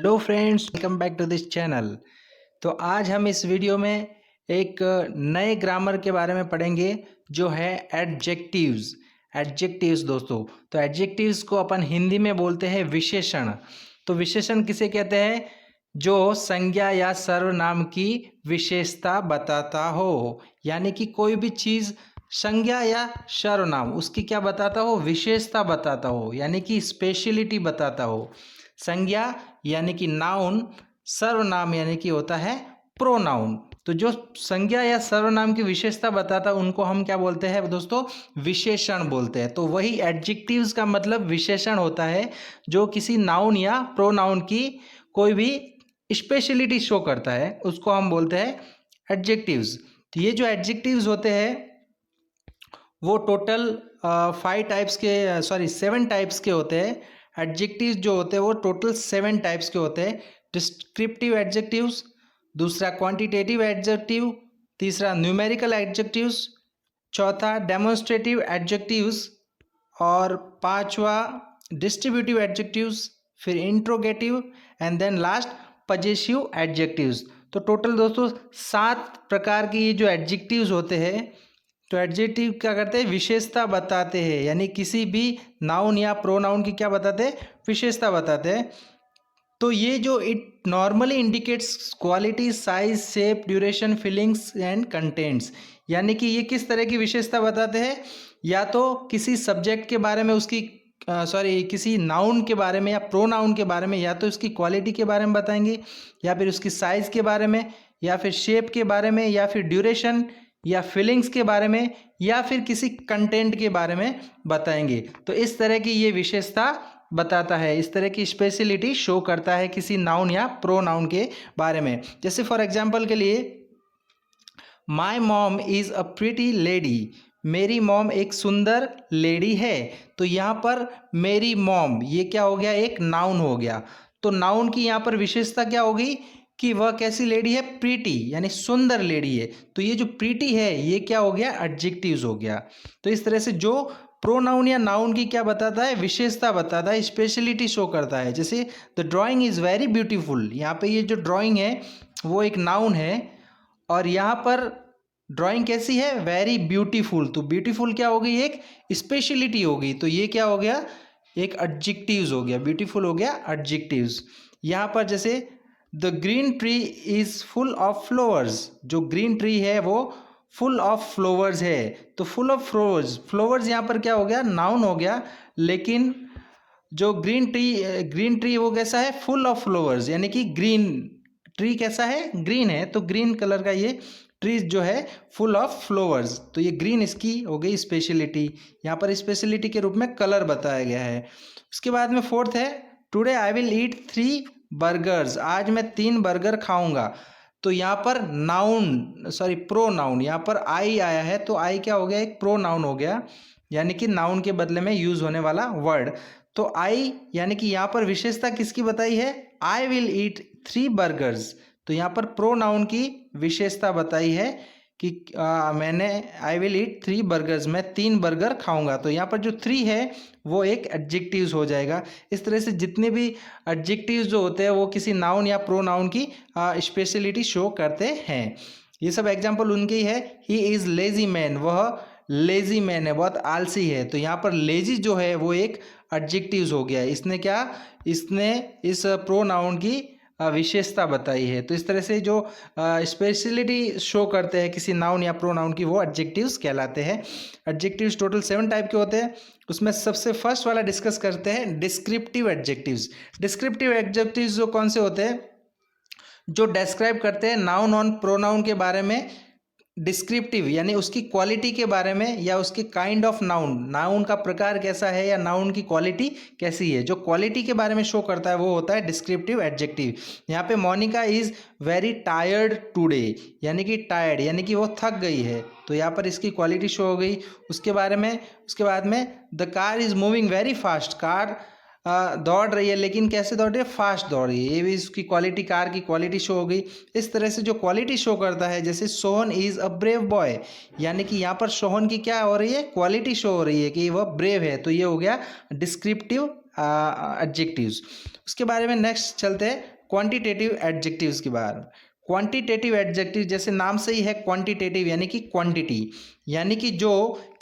Hello friends, welcome back to this channel. तो आज हम इस वीडियो में एक नए ग्रामर के बारे में पढ़ेंगे जो है एडजेक्टिव्स। एडजेक्टिव्स दोस्तों, तो एडजेक्टिव्स को अपन हिंदी में बोलते हैं विशेषण। तो विशेषण किसे कहते हैं? जो संज्ञा या सर्वनाम की विशेषता बताता हो, यानी कि कोई भी चीज़ संज्ञा या सर्वनाम उसकी क्या बताता हो? विशेषता बताता हो, यानी कि स्पेशलिटी बताता हो। संज्ञा यानी कि नाउन, सर्वनाम यानी कि होता है प्रोनाउन। तो जो संज्ञा या सर्वनाम की विशेषता बताता है उनको हम क्या बोलते हैं दोस्तों? विशेषण बोलते हैं। तो वही एडजेक्टिव्स का मतलब विशेषण होता है जो किसी नाउन या प्रोनाउन की कोई भी स्पेशलिटी शो करता है, उसको हम बोलते हैं एडजेक्टिव्स। तो ये जो एडजेक्टिव्स होते हैं वो टोटल 7 टाइप्स के होते हैं। एडजेक्टिव्स जो होते हैं वो टोटल 7 टाइप्स के होते हैं। डिस्क्रिप्टिव एडजेक्टिव्स, दूसरा क्वांटिटेटिव एडजेक्टिव, तीसरा न्यूमेरिकल एडजेक्टिव्स, चौथा डेमोन्स्ट्रेटिव एडजेक्टिव्स और पांचवा डिस्ट्रीब्यूटिव एडजेक्टिव्स, फिर interrogative and then last possessive adjectives. तो टोटल दोस्तों 7 प्रकार के ये जो एडजेक्टिव्स होते हैं। तो एडजेक्टिव क्या करते हैं? विशेषता बताते हैं, यानी किसी भी नाउन या प्रोनाउन की क्या बताते हैं? विशेषता बताते हैं। तो ये जो it normally indicates quality, size, shape, duration, feelings and contents, यानी कि ये किस तरह की विशेषता बताते हैं? या तो किसी सब्जेक्ट के बारे में, उसकी किसी नाउन के बारे में या प्रोनाउन के बारे में, या तो उसकी क्वालिटी के बारे में बताएंगे, या फिर उसकी साइज के बारे में, या फिर शेप के बारे में, या फिर ड्यूरेशन या फीलिंग्स के बारे में, या फिर किसी कंटेंट के बारे में बताएंगे। तो इस तरह की ये विशेषता बताता है, इस तरह की स्पेशलिटी शो करता है किसी नाउन या प्रोनाउन के बारे में। जैसे फॉर एग्जांपल के लिए, my mom is a pretty lady, मेरी मॉम एक सुंदर लेडी है। तो यहाँ पर मेरी मॉम ये क्या हो गया? एक नाउन हो गया। तो नाउन की यहाँ पर विशेषता क्या होगी कि वह कैसी लेडी है? प्रीटी, यानी सुंदर लेडी है। तो ये जो प्रीटी है ये क्या हो गया? एडजेक्टिव्स हो गया। तो इस तरह से जो प्रोनाउन या नाउन की क्या बताता है? विशेषता बताता है, स्पेशलिटी शो करता है। जैसे the drawing is very beautiful, यहाँ पे ये जो ड्राइंग है वो एक नाउन है, और यहाँ पर ड्राइंग कैसी है? Very beautiful. तो ब्यूटीफुल क्या हो गई? एक स्पेशलिटी हो गई। तो ये क्या हो गया? एक एडजेक्टिव्स हो गया। ब्यूटीफुल हो गया एडजेक्टिव्स। यहाँ पर जैसे the green tree is full of flowers, जो ग्रीन ट्री है वो फुल ऑफ फ्लावर्स है। तो फुल ऑफ फ्लावर्स, फ्लावर्स यहाँ पर क्या हो गया? नाउन हो गया। लेकिन जो ग्रीन ट्री वो कैसा है? फुल ऑफ फ्लावर्स, यानी कि ग्रीन ट्री कैसा है? ग्रीन है। तो ग्रीन कलर का ये ट्री जो है फुल ऑफ फ्लावर्स। तो ये ग्रीन इसकी हो गई स्पेशलिटी। यहाँ पर स्पेशलिटी के रूप में कलर बताया गया है। उसके बाद में फोर्थ है, today I will eat 3 burgers, आज मैं 3 बर्गर खाऊंगा। तो यहाँ पर प्रोनाउन, यहाँ पर आई आया है। तो आई क्या हो गया? एक प्रोनाउन हो गया, यानी कि नाउन के बदले में यूज होने वाला वर्ड। तो आई यानी कि यहाँ पर विशेषता किसकी बताई है? I will eat 3 burgers. तो यहाँ पर प्रोनाउन की विशेषता बताई है कि मैंने आई विल ईट 3 बर्गर्स, मैं 3 बर्गर खाऊंगा। तो यहाँ पर जो 3 है वो एक एडजेक्टिव्स हो जाएगा। इस तरह से जितने भी एडजेक्टिव्स जो होते हैं वो किसी नाउन या प्रोनाउन की स्पेशलिटी शो करते हैं। ये सब एग्जाम्पल उनके ही है। ही इज़ लेजी मैन, वह लेजी मैन है, बहुत आलसी है। तो यहाँ पर लेजी जो है वो एक एडजेक्टिव्स हो गया। इसने इस प्रोनाउन की विशेषता बताई है। तो इस तरह से जो स्पेशलिटी शो करते हैं किसी नाउन या प्रोनाउन की, वो एडजेक्टिव्स कहलाते हैं। एडजेक्टिव्स टोटल 7 टाइप के होते हैं। उसमें सबसे फर्स्ट वाला डिस्कस करते हैं, डिस्क्रिप्टिव एडजेक्टिव्स। डिस्क्रिप्टिव एडजेक्टिव्स जो कौन से होते हैं? जो डिस्क्राइब करते हैं नाउन और प्रोनाउन के बारे में। डिस्क्रिप्टिव यानी उसकी क्वालिटी के बारे में, या उसके काइंड ऑफ नाउन, नाउन का प्रकार कैसा है या नाउन की क्वालिटी कैसी है, जो क्वालिटी के बारे में शो करता है वो होता है डिस्क्रिप्टिव एडजेक्टिव। यहाँ पे Monica is very tired today, यानी कि टायर्ड यानी कि वो थक गई है। तो यहाँ पर इसकी क्वालिटी शो हो गई। उसके बाद में the car is moving very fast, car दौड़ रही है, लेकिन कैसे दौड़ रही है? फास्ट दौड़ रही है। ये भी इसकी क्वालिटी, कार की क्वालिटी शो हो गई। इस तरह से जो क्वालिटी शो करता है, जैसे Sohan is a brave boy, यानी कि यहाँ पर सोहन की क्या हो रही है? क्वालिटी शो हो रही है कि वह ब्रेव है। तो ये हो गया डिस्क्रिप्टिव एडजेक्टिव्स। उसके बारे में नेक्स्ट चलते हैं, क्वांटिटेटिव एडजेक्टिव्स के बारे में। क्वांटिटेटिव एडजेक्टिव जैसे नाम से ही है क्वांटिटेटिव यानी कि क्वांटिटी, यानी कि जो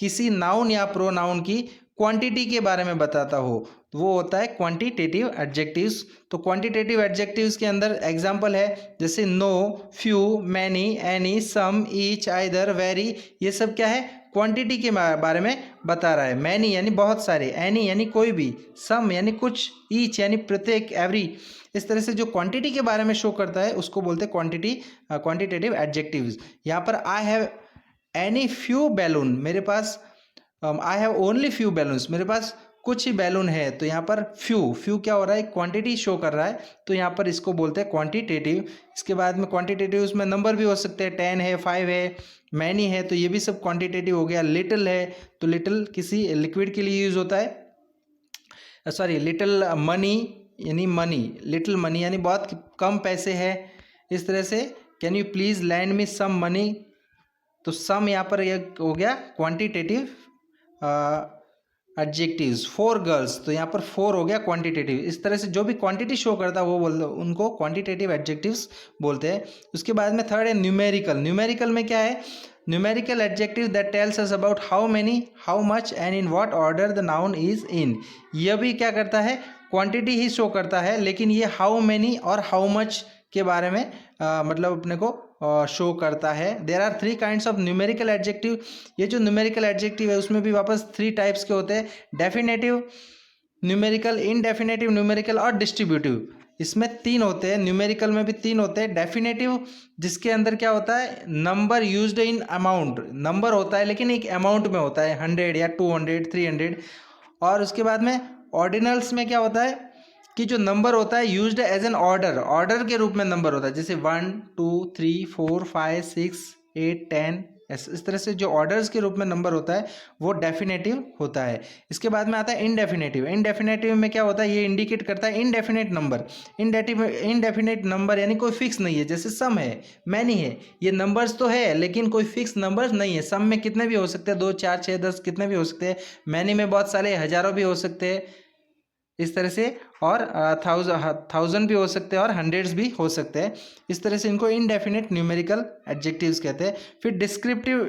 किसी नाउन या प्रोनाउन की क्वांटिटी के बारे में बताता हो तो वो होता है क्वांटिटेटिव एडजेक्टिव्स। तो क्वांटिटेटिव एडजेक्टिव्स के अंदर एग्जांपल है जैसे नो, फ्यू, मैनी, एनी, सम, ईच, आइदर, वेरी, ये सब क्या है क्वांटिटी के बारे में बता रहा है। मैनी यानी बहुत सारे, एनी यानी कोई भी, सम यानी कुछ, ईच यानी प्रत्येक, एवरी, इस तरह से जो क्वांटिटी के बारे में शो करता है उसको बोलते हैं क्वांटिटेटिव एडजेक्टिव्स। यहाँ पर I have any few balloon, मेरे पास I have only few balloons, मेरे पास कुछ ही बैलून है, तो यहाँ पर फ्यू क्या हो रहा है क्वांटिटी शो कर रहा है, तो यहाँ पर इसको बोलते हैं क्वांटिटेटिव। इसके बाद में क्वांटिटेटिव उसमें नंबर भी हो सकते हैं, 10 है, 5 है, मैनी है, तो ये भी सब क्वांटिटेटिव हो गया। लिटिल है तो लिटिल किसी लिक्विड के लिए यूज होता है, सॉरी लिटिल मनी यानी मनी, लिटिल मनी यानी बहुत कम पैसे है। इस तरह से can you please land me some money, तो सम यहाँ पर यह हो गया क्वांटिटेटिव एडजेक्टिव्स। 4 गर्ल्स, तो यहाँ पर 4 हो गया क्वांटिटेटिव। इस तरह से जो भी क्वांटिटी शो करता है वो उनको क्वांटिटेटिव एडजेक्टिव्स बोलते हैं। उसके बाद में थर्ड है न्यूमेरिकल। न्यूमेरिकल में क्या है, numerical adjective that tells us about how many, how much and in what order the noun is in. यह भी क्या करता है क्वांटिटी ही शो करता है, लेकिन ये हाउ मेनी और हाउ मच के बारे में मतलब अपने को शो करता है। There are 3 kinds of numerical adjective. ये जो न्यूमेरिकल एडजेक्टिव है उसमें भी वापस 3 टाइप्स के होते हैं, डेफिनेटिव न्यूमेरिकल, इनडेफिनेटिव न्यूमेरिकल और डिस्ट्रीब्यूटिव। इसमें 3 होते हैं, न्यूमेरिकल में भी 3 होते हैं। डेफिनेटिव जिसके अंदर क्या होता है number used in amount, number होता है लेकिन एक अमाउंट में होता है 100 या 200 300। और उसके बाद में ऑर्डिनल्स में क्या होता है कि जो नंबर होता है used as an order, order के रूप में नंबर होता है, जैसे 1 2 3 4 5 6 8 10, इस तरह से जो ऑर्डर्स के रूप में नंबर होता है वो डेफिनेटिव होता है। इसके बाद में आता है इनडेफिनेटिव। इनडेफिनेटिव में क्या होता है ये इंडिकेट करता है इनडेफिनेट नंबर। इनडेफिनेट नंबर यानी कोई फिक्स नहीं है, जैसे सम है, मैनी है, ये नंबर्स तो है लेकिन कोई फिक्स नंबर्स नहीं है। सम में कितने भी हो सकते हैं, 2 4 6 10 कितने भी हो सकते हैं। मैनी में बहुत सारे हजारों भी हो सकते हैं इस तरह से, और थाउजेंड भी हो सकते हैं और हंड्रेड्स भी हो सकते हैं। इस तरह से इनको इनडेफिनेट न्यूमेरिकल एडजेक्टिव्स कहते हैं। फिर डिस्क्रिप्टिव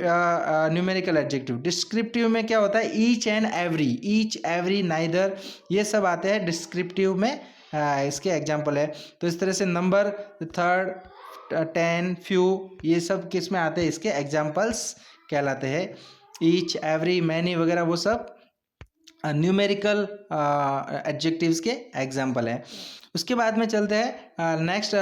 न्यूमेरिकल एडजेक्टिव। डिस्क्रिप्टिव में क्या होता है each and every, each every neither, ये सब आते हैं डिस्क्रिप्टिव में, इसके एग्जाम्पल है। तो इस तरह से नंबर, थर्ड, 10, फ्यू, ये सब किस में आते हैं इसके एग्जाम्पल्स कहलाते हैं। ईच, एवरी, मैनी वगैरह वो सब न्यूमेरिकल एडजेक्टिव्स के एग्जाम्पल हैं। उसके बाद में चलते हैं नेक्स्ट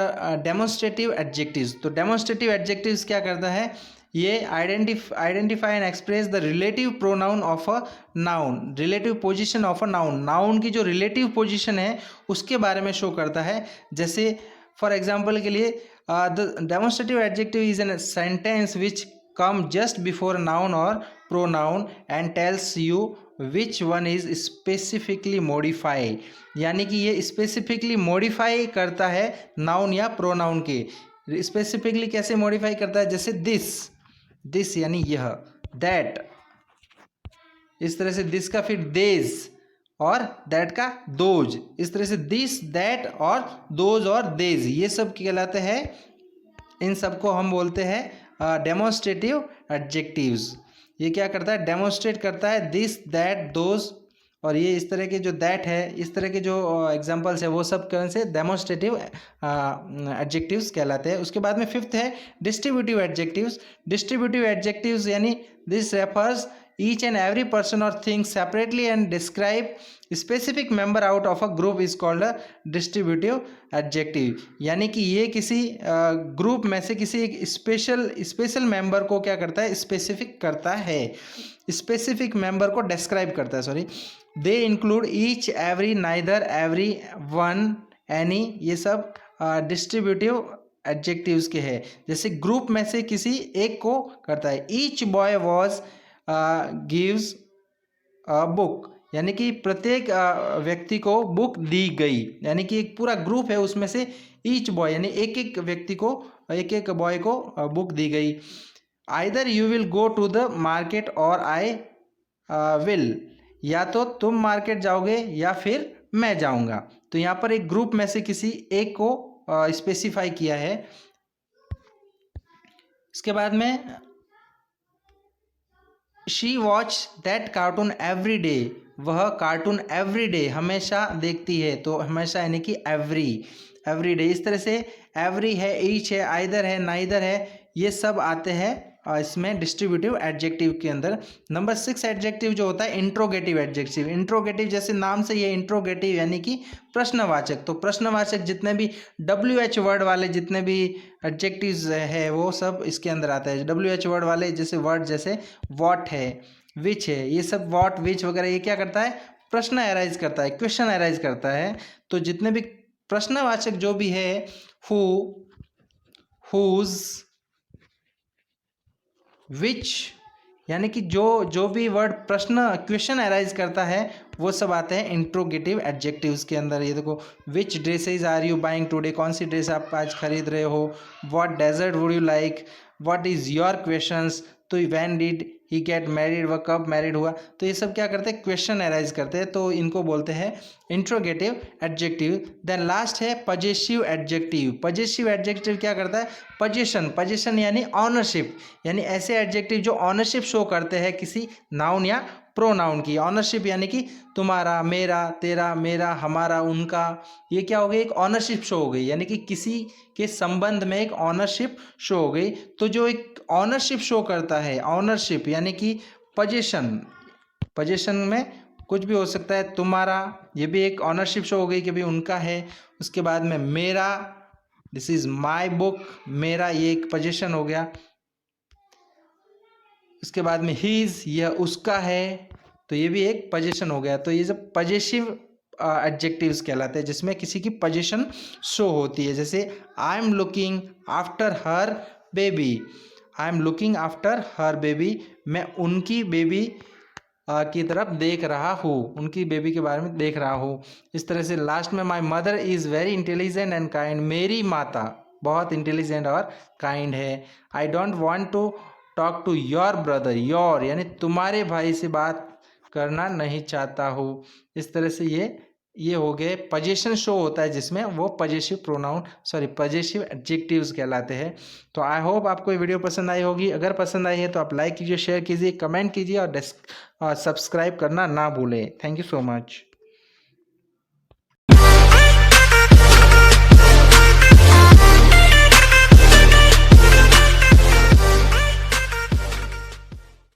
डेमोन्स्ट्रेटिव एडजेक्टिव्स। तो डेमोन्स्ट्रेटिव एडजेक्टिव्स क्या करता है, ये identify and express the relative pronoun of a noun, relative position of a noun, noun की जो रिलेटिव पोजीशन है उसके बारे में शो करता है। जैसे फॉर एग्जाम्पल के लिए the demonstrative adjective is an sentence which come just before noun और pronoun and tells you which one is specifically modify, यानी कि ये स्पेसिफिकली मॉडिफाई करता है नाउन या प्रोनाउन के। स्पेसिफिकली कैसे मॉडिफाई करता है, जैसे दिस यानी यह, दैट, इस तरह से दिस का फिर देज और दैट का दोज, इस तरह से दिस, दैट और दोज और देज, ये सब कहलाते हैं। इन सबको हम बोलते हैं डेमोन्स्ट्रेटिव एडजेक्टिव्स। ये क्या करता है डेमोन्स्ट्रेट करता है दिस, दैट, दोज, और ये इस तरह के जो दैट है, इस तरह के जो एग्जांपल्स है वो सब कौन से डेमोन्स्ट्रेटिव एडजेक्टिव्स कहलाते हैं। उसके बाद में फिफ्थ है डिस्ट्रीब्यूटिव एडजेक्टिव्स। डिस्ट्रीब्यूटिव एडजेक्टिव्स यानी this refers each and every person or thing separately and describe specific member out of a group is called a distributive adjective। यानी कि ये किसी ग्रुप में से किसी एक स्पेशल मेंबर को क्या करता है स्पेसिफिक करता है, स्पेसिफिक मेंबर को डिस्क्राइब करता है, sorry. They include each, every, neither, every, one, any, ये सब डिस्ट्रीब्यूटिव एडजेक्टिव्स के हैं। जैसे ग्रुप में से किसी एक को करता है। Each boy was gives a book, यानी कि प्रत्येक व्यक्ति को बुक दी गई, यानी कि एक पूरा ग्रुप है उसमें से ईच बॉय यानी एक एक व्यक्ति को, एक एक बॉय को बुक दी गई। Either you will go to the market or I will, या तो तुम मार्केट जाओगे या फिर मैं जाऊंगा। तो यहाँ पर एक ग्रुप में से किसी एक को स्पेसिफाई किया है। इसके बाद में she watch that cartoon every day, वह कार्टून एवरी डे हमेशा देखती है, तो हमेशा यानी कि एवरी डे। इस तरह से एवरी है, ईच है, आइदर है, नाइदर है, ये सब आते हैं इसमें डिस्ट्रीब्यूटिव एडजेक्टिव के अंदर। नंबर 6 एडजेक्टिव जो होता है इंट्रोगेटिव एडजेक्टिव। इंट्रोगेटिव जैसे नाम से ये इंट्रोगेटिव यानी कि प्रश्नवाचक, तो प्रश्नवाचक जितने भी WH वर्ड वाले जितने भी एडजेक्टिव्स है वो सब इसके अंदर आता है। WH वर्ड वाले जैसे वर्ड जैसे वॉट है, विच है, ये सब वॉट विच वगैरह ये क्या करता है, प्रश्न अराइज करता है, क्वेश्चन अराइज करता है। तो जितने भी प्रश्नवाचक जो भी है हु, हुज, विच, यानी कि जो भी वर्ड प्रश्न क्वेश्चन अराइज करता है वो सब आते हैं इंट्रोगेटिव एडजेक्टिव्स के अंदर। ये देखो, which dresses are you buying today, कौन सी ड्रेस आप आज खरीद रहे हो। What dessert would you like, what is your questions, तो when did he get married, वह कब मैरिड हुआ। तो ये सब क्या करते हैं, क्वेश्चन अराइज करते हैं, तो इनको बोलते हैं इंट्रोगेटिव एडजेक्टिव। देन लास्ट है पजेसिव एडजेक्टिव। पजेसिव एडजेक्टिव क्या करता है, पजेशन यानी ऑनरशिप, यानी ऐसे एडजेक्टिव जो ऑनरशिप शो करते हैं किसी नाउन या प्रोनाउन की। ऑनरशिप यानी कि तुम्हारा, मेरा, तेरा, मेरा, हमारा, उनका, ये क्या हो गई, एक ऑनरशिप शो हो गई, यानी कि किसी के संबंध में एक ऑनरशिप शो हो गई। तो जो एक ऑनरशिप शो करता है, ऑनरशिप यानी कि पोजीशन में कुछ भी हो सकता है, तुम्हारा, ये भी एक ऑनरशिप शो हो गई कि भाई उनका है। उसके बाद में मेरा, दिस इज माई बुक, मेरा, ये एक पोजीशन हो गया। उसके बाद में हीज, यह उसका है, तो ये भी एक पोजीशन हो गया। तो ये सब पजेसिव एडजेक्टिव्स कहलाते हैं जिसमें किसी की पोजीशन शो होती है। जैसे I am looking after her baby, I am looking after her baby, मैं उनकी बेबी की तरफ देख रहा हूँ, उनकी बेबी के बारे में देख रहा हूँ। इस तरह से लास्ट में my mother is very intelligent and kind, मेरी माता बहुत इंटेलिजेंट और काइंड है। I don't want to talk to your brother, your यानी तुम्हारे भाई से बात करना नहीं चाहता हूँ। इस तरह से ये हो गए पोजीशन शो होता है जिसमें वो पजेसिव एडजेक्टिव्स कहलाते हैं। तो आई होप आपको ये वीडियो पसंद आई होगी। अगर पसंद आई है तो आप लाइक कीजिए, शेयर कीजिए, कमेंट कीजिए और सब्सक्राइब करना ना भूलें। Thank you so much.